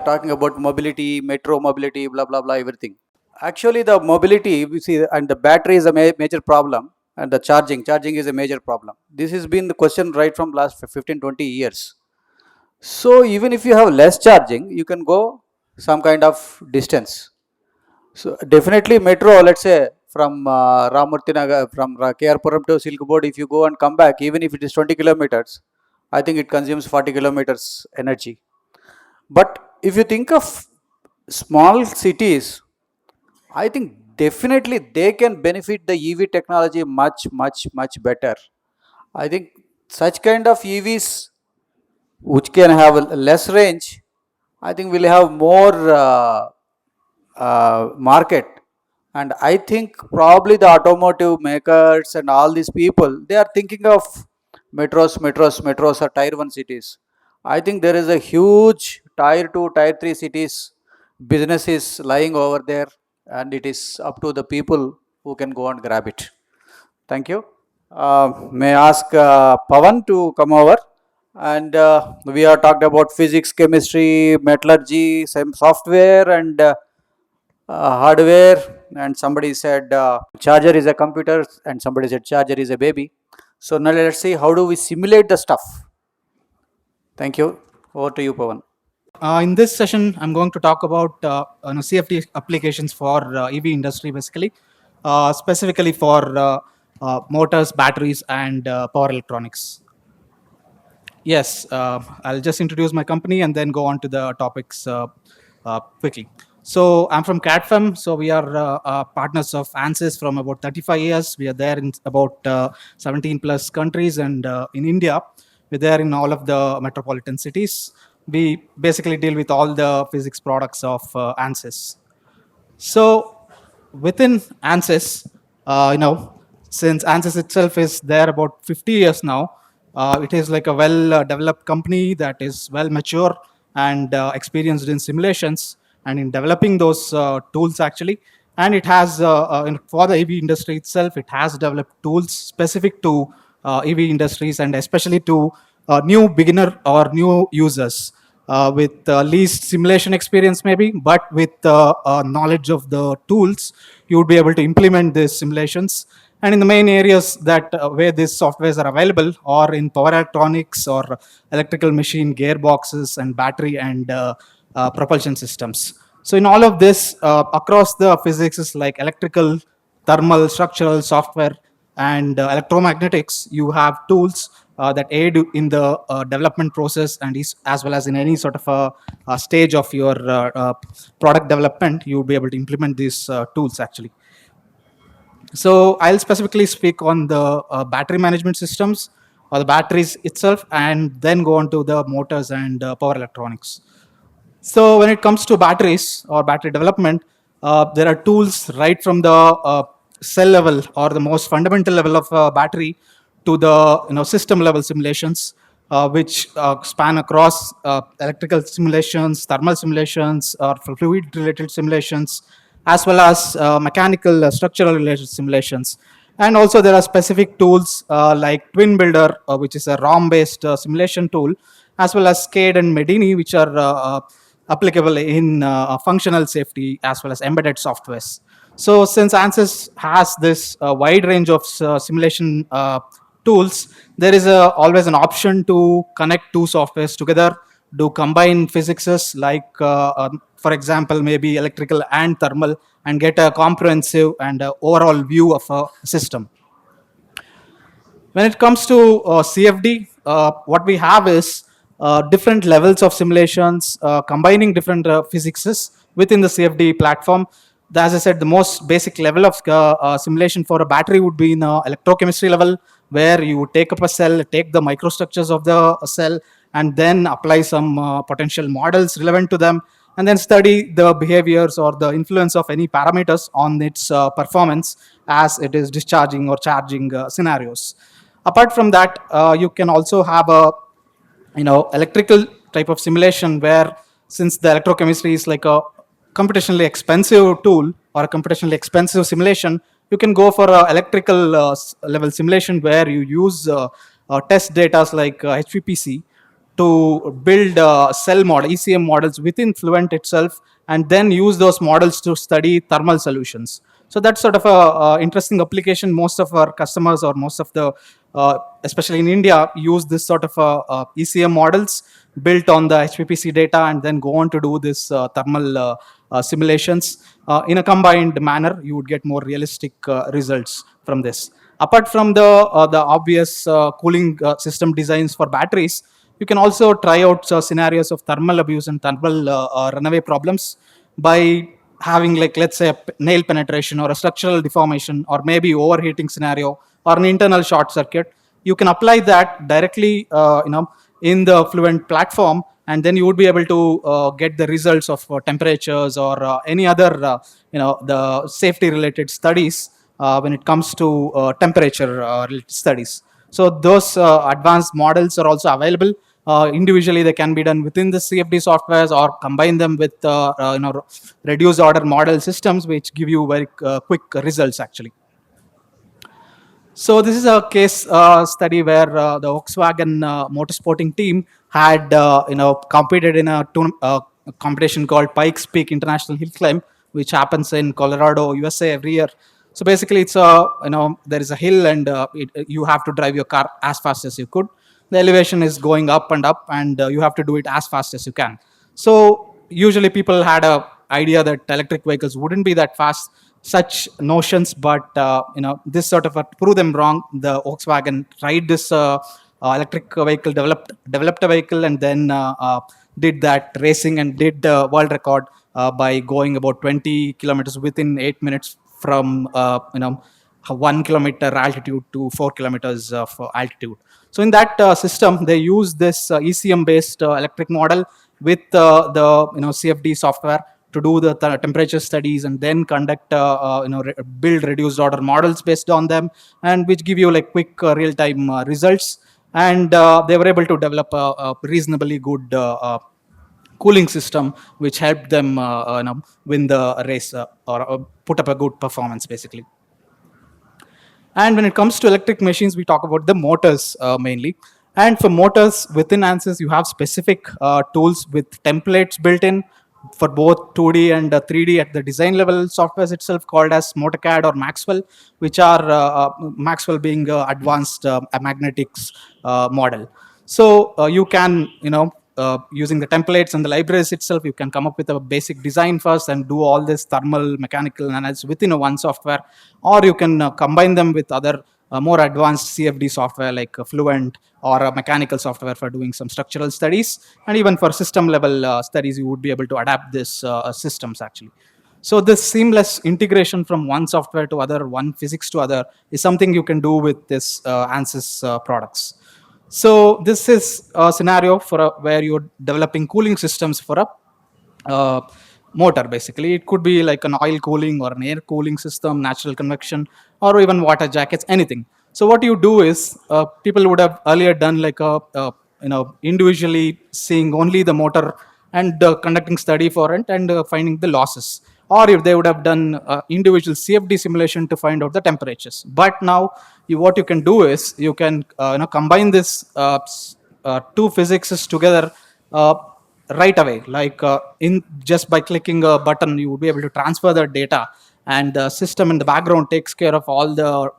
are talking about mobility, metro mobility, blah blah blah, everything. Actually, the mobility, we see, and the battery is a major problem, and the charging is a major problem. This has been the question right from last 15-20 years. So even if you have less charging, you can go some kind of distance. So definitely metro, let's say from Ramurthy Nagar, from KR Puram to Silkboard, if you go and come back, even if it is 20 kilometers, I think it consumes 40 kilometers energy. But if you think of small cities, I think definitely they can benefit the EV technology much better. I think such kind of EVs which can have a less range, I think will have more market. And I think probably the automotive makers and all these people, they are thinking of metros or tier 1 cities. I think there is a huge tier 2, tier 3 cities businesses lying over there, and it is up to the people who can go and grab it. Thank you. May I ask Pavan to come over? And we have talked about physics, chemistry, metallurgy, some software, and hardware. And somebody said charger is a computer, and somebody said charger is a baby. So now let's see how do we simulate the stuff. Thank you. Over to you, Pavan. In this session, I'm going to talk about CFD applications for EV industry, basically, specifically for motors, batteries, and power electronics. Yes, I'll just introduce my company and then go on to the topics quickly. So I'm from CADFEM. So we are partners of ANSYS from about 35 years. We are there in about 17 plus countries, and in India, we're there in all of the metropolitan cities. We basically deal with all the physics products of ANSYS. So within ANSYS, since ANSYS itself is there about 50 years now, it is like a well-developed company that is well mature and experienced in simulations and in developing those tools actually. And it has, for the EV industry itself, it has developed tools specific to EV industries and especially to new beginner or new users with least simulation experience maybe, but with knowledge of the tools, you would be able to implement these simulations. And in the main areas that where these softwares are available, or in power electronics or electrical machine gearboxes and battery and propulsion systems. So in all of this, across the physics like electrical, thermal, structural, software, and electromagnetics, you have tools that aid in the development process, and as well as in any sort of a stage of your product development, you will be able to implement these tools actually. So I'll specifically speak on the battery management systems or the batteries itself, and then go on to the motors and power electronics. So when it comes to batteries or battery development, there are tools right from the cell level or the most fundamental level of battery to the system level simulations, which span across electrical simulations, thermal simulations, or fluid related simulations, as well as mechanical structural related simulations. And also there are specific tools like Twin Builder, which is a ROM based simulation tool, as well as CADE and Medini, which are applicable in functional safety as well as embedded softwares. So since ANSYS has this wide range of simulation tools, there is always an option to connect two softwares together, do combine physics like, for example, maybe electrical and thermal, and get a comprehensive and overall view of a system. When it comes to CFD, what we have is different levels of simulations, combining different physics within the CFD platform. As I said, the most basic level of simulation for a battery would be in electrochemistry level, where you would take up a cell, take the microstructures of the cell, and then apply some potential models relevant to them, and then study the behaviors or the influence of any parameters on its performance as it is discharging or charging scenarios. Apart from that, you can also have a electrical type of simulation where, since the electrochemistry is like a computationally expensive tool or a computationally expensive simulation, you can go for a electrical level simulation where you use test data like HPPC to build cell model, ECM models within Fluent itself, and then use those models to study thermal solutions. So that's sort of a interesting application. Most of our customers, or most of the, especially in India, use this sort of ECM models built on the HPPC data, and then go on to do this thermal simulations in a combined manner. You would get more realistic results from this. Apart from the obvious cooling system designs for batteries, you can also try out scenarios of thermal abuse and thermal runaway problems by having, like, let's say, a nail penetration or a structural deformation, or maybe overheating scenario, or an internal short circuit. You can apply that directly in the Fluent platform, and then you would be able to get the results of temperatures, or any other the safety related studies when it comes to temperature related studies. So those advanced models are also available. Individually, they can be done within the CFD softwares, or combine them with reduced order model systems, which give you very quick results actually. So this is a case study where the Volkswagen motorsporting team had competed in a competition called Pikes Peak International Hill Climb, which happens in Colorado, USA every year. So basically, it's a there is a hill, and you have to drive your car as fast as you could. The elevation is going up and up, and you have to do it as fast as you can. So usually people had a idea that electric vehicles wouldn't be that fast, such notions, but this sort of prove them wrong. The Volkswagen tried this electric vehicle, developed a vehicle, and then did that racing, and did the world record by going about 20 kilometers within 8 minutes from 1 kilometer altitude to 4 kilometers of altitude. So in that system, they use this ECM based electric model with the CFD software to do the temperature studies, and then conduct build reduced order models based on them, and which give you like quick real time results. And they were able to develop a reasonably good cooling system, which helped them win the race, or put up a good performance basically. And when it comes to electric machines, we talk about the motors mainly. And for motors within ANSYS, you have specific tools with templates built in for both 2D and 3D at the design level softwares itself, called as MotorCAD or Maxwell, which are Maxwell being advanced magnetics model. So you can, using the templates and the libraries itself, you can come up with a basic design first and do all this thermal mechanical analysis within a one software, or you can combine them with other more advanced CFD software like Fluent, or a mechanical software for doing some structural studies, and even for system level studies, you would be able to adapt this systems actually. So this seamless integration from one software to other, one physics to other, is something you can do with this ANSYS products. So this is a scenario for where you're developing cooling systems for a motor. Basically, it could be like an oil cooling or an air cooling system, natural convection, or even water jackets, anything. So what you do is, people would have earlier done like a individually seeing only the motor, and conducting study for it, and finding the losses. Or if they would have done individual CFD simulation to find out the temperatures. But now what you can do is, you can combine this two physics together right away. Like in just by clicking a button, you would be able to transfer the data, and the system in the background takes care of all the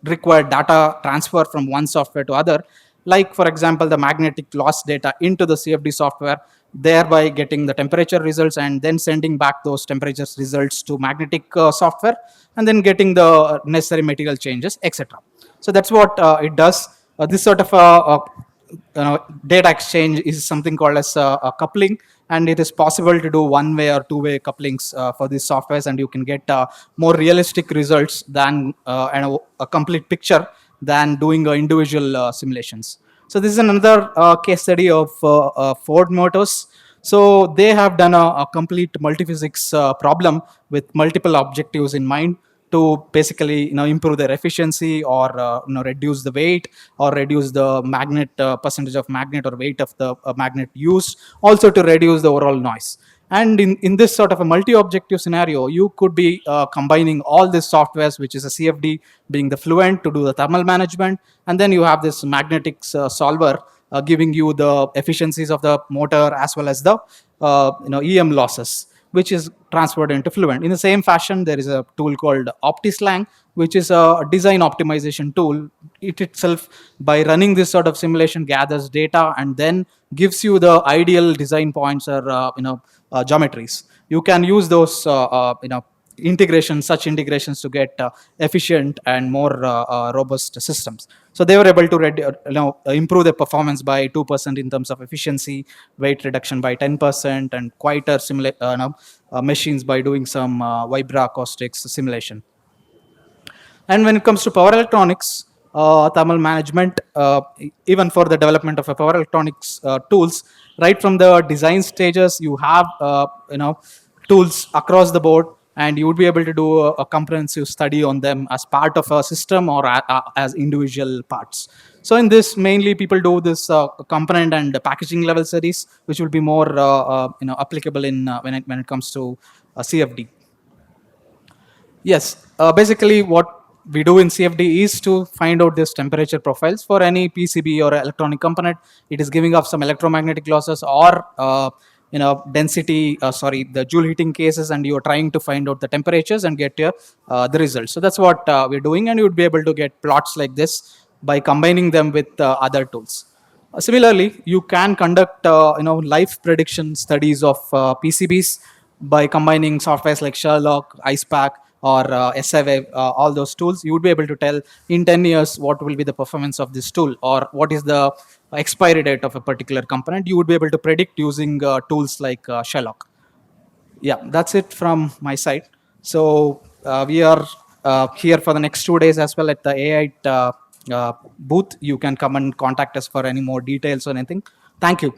required data transfer from one software to other. Like, for example, the magnetic loss data into the CFD software, thereby getting the temperature results, and then sending back those temperature results to magnetic software, and then getting the necessary material changes, etc. So that's what it does. This sort of data exchange is something called as a coupling, and it is possible to do one-way or two-way couplings for these softwares, and you can get more realistic results than and a complete picture than doing individual simulations. So this is another case study of Ford Motors. So they have done a complete multiphysics problem with multiple objectives in mind, to basically improve their efficiency, or reduce the weight, or reduce the magnet percentage of magnet or weight of the magnet used, also to reduce the overall noise. And in this sort of a multi-objective scenario, you could be combining all these softwares, which is a CFD being the Fluent to do the thermal management, and then you have this magnetics solver giving you the efficiencies of the motor as well as the EM losses, which is transferred into Fluent. In the same fashion, there is a tool called OptiSlang, which is a design optimization tool. It itself, by running this sort of simulation, gathers data and then gives you the ideal design points or geometries. You can use those such integrations to get efficient and more robust systems. So they were able to improve the performance by 2% in terms of efficiency, weight reduction by 10%, and quieter machines by doing some vibroacoustics simulation. And when it comes to power electronics, thermal management, even for the development of a power electronics tools, right from the design stages, you have tools across the board, and you would be able to do a comprehensive study on them as part of a system or as individual parts. So in this, mainly people do this component and packaging level studies, which will be more applicable in when it comes to CFD. Yes, basically what we do in CFD is to find out this temperature profiles for any PCB or electronic component. It is giving off some electromagnetic losses or density, the Joule heating cases, and you are trying to find out the temperatures and get the results. So that's what we're doing, and you would be able to get plots like this by combining them with other tools. Similarly, you can conduct life prediction studies of PCBs by combining softwares like Sherlock, IcePack, or SIWave, all those tools. You would be able to tell in 10 years what will be the performance of this tool or what is the expiry date of a particular component. You would be able to predict using tools like Sherlock. Yeah, that's it from my side. So we are here for the next 2 days as well at the AI booth. You can come and contact us for any more details or anything. Thank you.